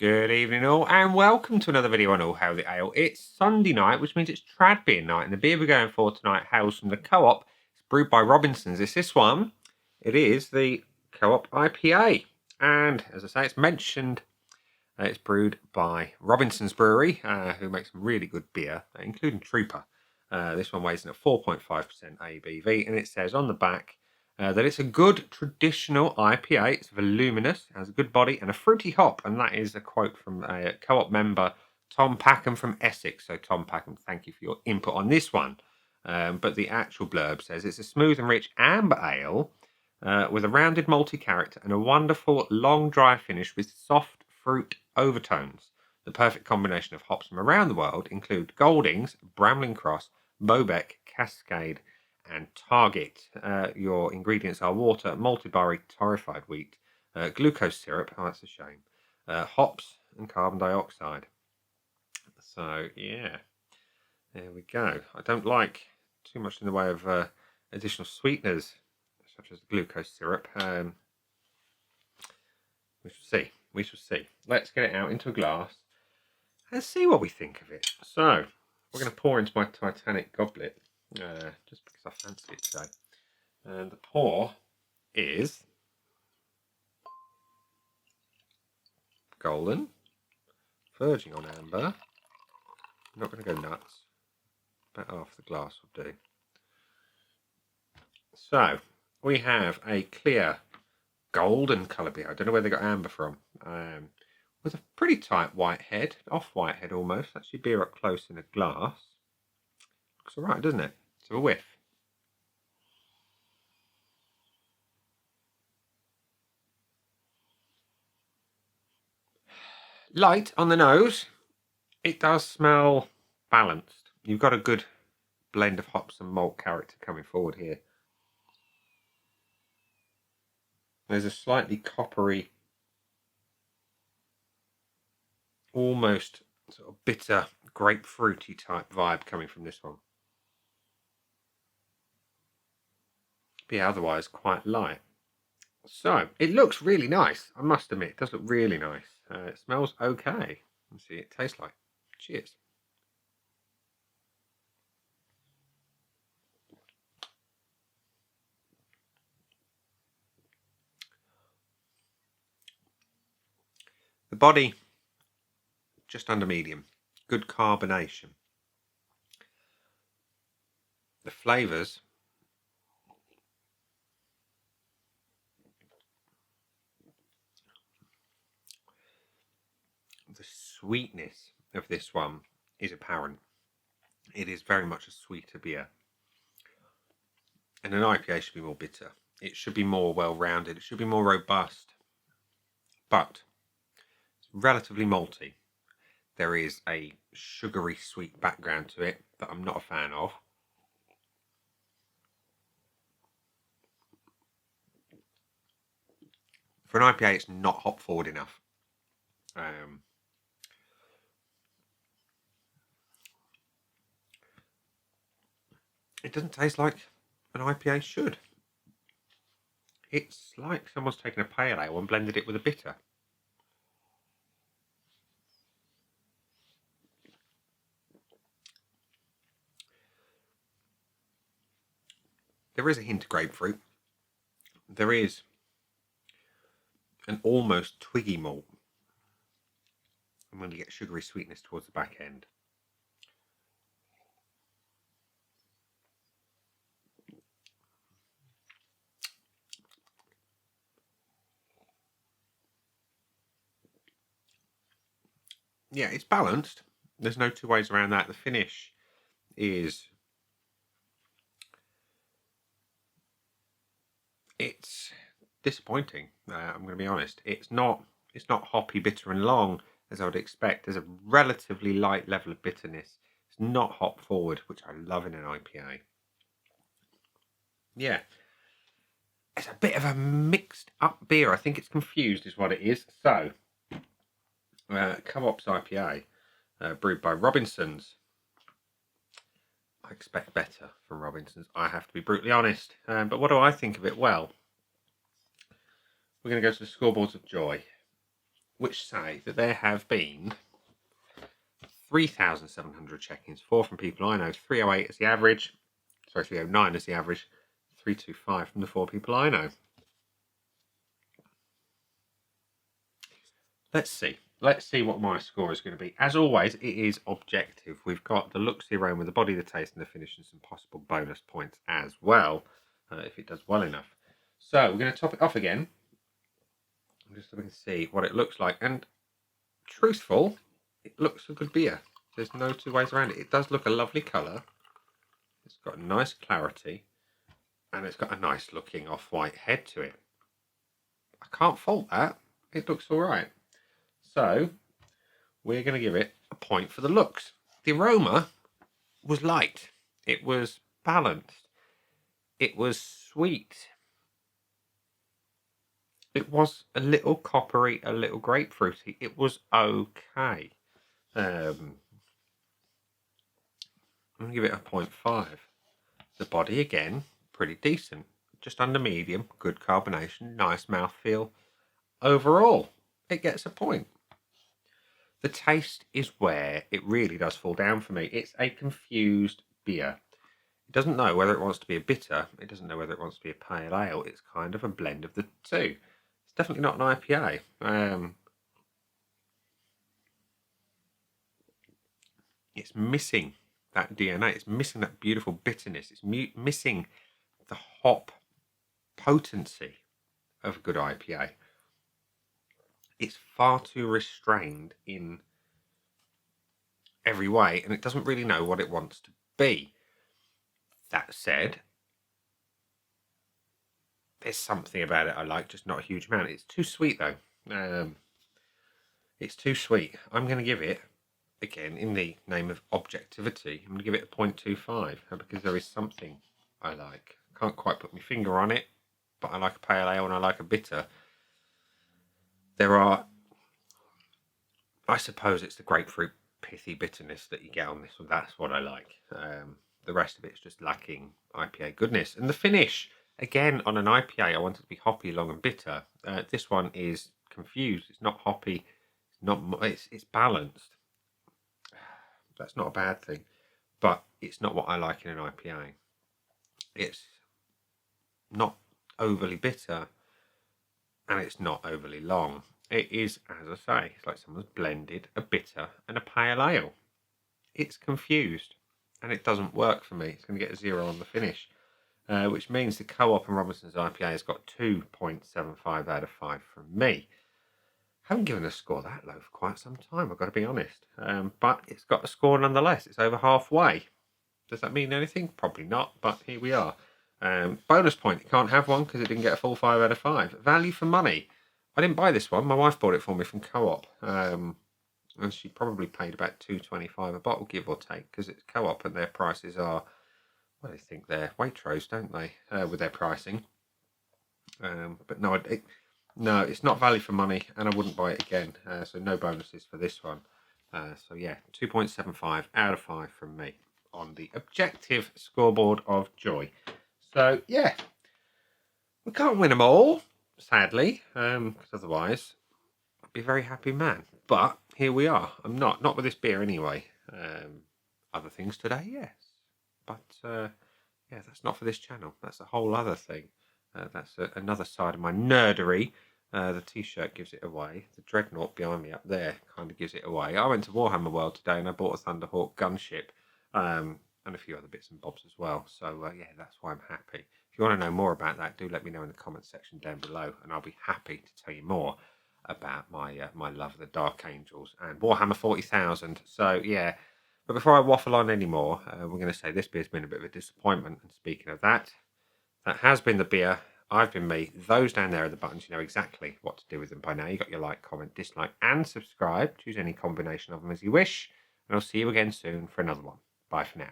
Good evening all, and welcome to another video on All Hail the Ale. It's Sunday night, which means it's trad beer night, and the beer we're going for tonight hails from the Co-op. It's brewed by Robinsons. It's this one. It is the Co-op IPA, and as I say, it's mentioned. It's brewed by Robinsons Brewery, who makes some really good beer, including Trooper. This one weighs in at 4.5% ABV, and it says on the back that it's a good traditional IPA. It's voluminous, has a good body, and a fruity hop. And that is a quote from a Co-op member, Tom Packham from Essex. So, Tom Packham, thank you for your input on this one. But the actual blurb says it's a smooth and rich amber ale with a rounded malty character and a wonderful long dry finish with soft fruit overtones. The perfect combination of hops from around the world include Goldings, Bramling Cross, Mobec, Cascade, and Target. Your ingredients are water, malted barley, torrefied wheat, glucose syrup, oh that's a shame, hops and carbon dioxide. So yeah, there we go. I don't like too much in the way of additional sweeteners such as glucose syrup. We shall see. Let's get it out into a glass and see what we think of it. So we're going to pour into my Titanic goblet, just because I fancy it today. And the pour is golden, verging on amber. I'm not going to go nuts. About half the glass will do. So we have a clear golden colour beer. I don't know where they got amber from. With a pretty tight white head, off-white head almost. Actually, beer up close in a glass. Looks alright, doesn't it? So a whiff. Light on the nose. It does smell balanced. You've got a good blend of hops and malt character coming forward here. There's a slightly coppery, almost sort of bitter, grapefruity type vibe coming from this one. But yeah, otherwise quite light. So it looks really nice. I must admit, it does look really nice. It smells okay. Let's see, it tastes like. Cheers. The body, just under medium. Good carbonation. The flavours, the sweetness of this one is apparent. It is very much a sweeter beer. And an IPA should be more bitter. It should be more well-rounded. It should be more robust. But it's relatively malty. There is a sugary sweet background to it that I'm not a fan of. For an IPA, it's not hop forward enough. It doesn't taste like an IPA should. It's like someone's taken a pale ale and blended it with a bitter. There is a hint of grapefruit. There is an almost twiggy malt. I'm going to get sugary sweetness towards the back end. Yeah, it's balanced. There's no two ways around that. The finish is... it's disappointing. I'm going to be honest. It's not hoppy, bitter and long as I would expect. There's a relatively light level of bitterness. It's not hop forward, which I love in an IPA. Yeah. It's a bit of a mixed up beer. I think it's confused is what it is. So, Co-op's IPA, brewed by Robinsons. I expect better from Robinsons, I have to be brutally honest. But what do I think of it? Well, we're going to go to the scoreboards of joy. which say that there have been 3,700 check-ins, 4 from people I know, 308 as the average, 309 as the average, 325 from the 4 people I know. Let's see what my score is going to be. As always, it is objective. We've got the looks, the aroma, the body, the taste, and the finish, and some possible bonus points as well, if it does well enough. So we're going to top it off again, just so we can see what it looks like. And truthful, it looks a good beer. There's no two ways around it. It does look a lovely colour. It's got a nice clarity, and it's got a nice looking off-white head to it. I can't fault that. It looks all right. So we're going to give it a point for the looks. The aroma was light. It was balanced. It was sweet. It was a little coppery, a little grapefruity. It was okay. I'm going to give it a 0.5. The body, again, pretty decent. Just under medium, good carbonation, nice mouthfeel. Overall, it gets a point. The taste is where it really does fall down for me. It's a confused beer. It doesn't know whether it wants to be a bitter. It doesn't know whether it wants to be a pale ale. It's kind of a blend of the two. It's definitely not an IPA. It's missing that DNA. It's missing that beautiful bitterness. It's missing the hop potency of a good IPA. It's far too restrained in every way, and it doesn't really know what it wants to be. That said, there's something about it I like, just not a huge amount. It's too sweet, though. It's too sweet. I'm going to give it, again, in the name of objectivity, I'm going to give it a 0.25, because there is something I like. Can't quite put my finger on it, but I like a pale ale and I like a bitter. There are, I suppose it's the grapefruit pithy bitterness that you get on this one. That's what I like. The rest of it's just lacking IPA goodness. And the finish, again, on an IPA, I want it to be hoppy, long and bitter. This one is confused. It's not hoppy. It's balanced. That's not a bad thing, but it's not what I like in an IPA. It's not overly bitter, and it's not overly long. It is, as I say, it's like someone's blended a bitter and a pale ale. It's confused, and it doesn't work for me. It's going to get a 0 on the finish, which means the Co-op and Robinson's IPA has got 2.75 out of 5 from me. I haven't given a score that low for quite some time, I've got to be honest. But it's got a score nonetheless. It's over halfway. Does that mean anything? Probably not, but here we are. Bonus point, you can't have one because it didn't get a full 5 out of 5. Value for money. I didn't buy this one. My wife bought it for me from Co-op. And she probably paid about $2.25 a bottle, give or take, because it's Co-op and their prices are, well, they think they're Waitrose, don't they, with their pricing. But no, it's not value for money, and I wouldn't buy it again. So no bonuses for this one. So yeah, 2.75 out of 5 from me on the objective scoreboard of joy. So yeah, we can't win them all, sadly, because otherwise I'd be a very happy man. But here we are. I'm not with this beer anyway. Other things today, yes, but yeah, that's not for this channel. That's a whole other thing. That's another side of my nerdery. The t-shirt gives it away. The Dreadnought behind me up there kind of gives it away. I went to Warhammer World today and I bought a Thunderhawk gunship. And a few other bits and bobs as well. So yeah, that's why I'm happy. If you want to know more about that, do let me know in the comments section down below, and I'll be happy to tell you more about my my love of the Dark Angels and Warhammer 40,000. So yeah, but before I waffle on anymore, we're going to say this beer's been a bit of a disappointment. And speaking of that, that has been the beer. I've been me. Those down there are the buttons. You know exactly what to do with them by now. You got your like, comment, dislike, and subscribe. Choose any combination of them as you wish, and I'll see you again soon for another one. Bye for now.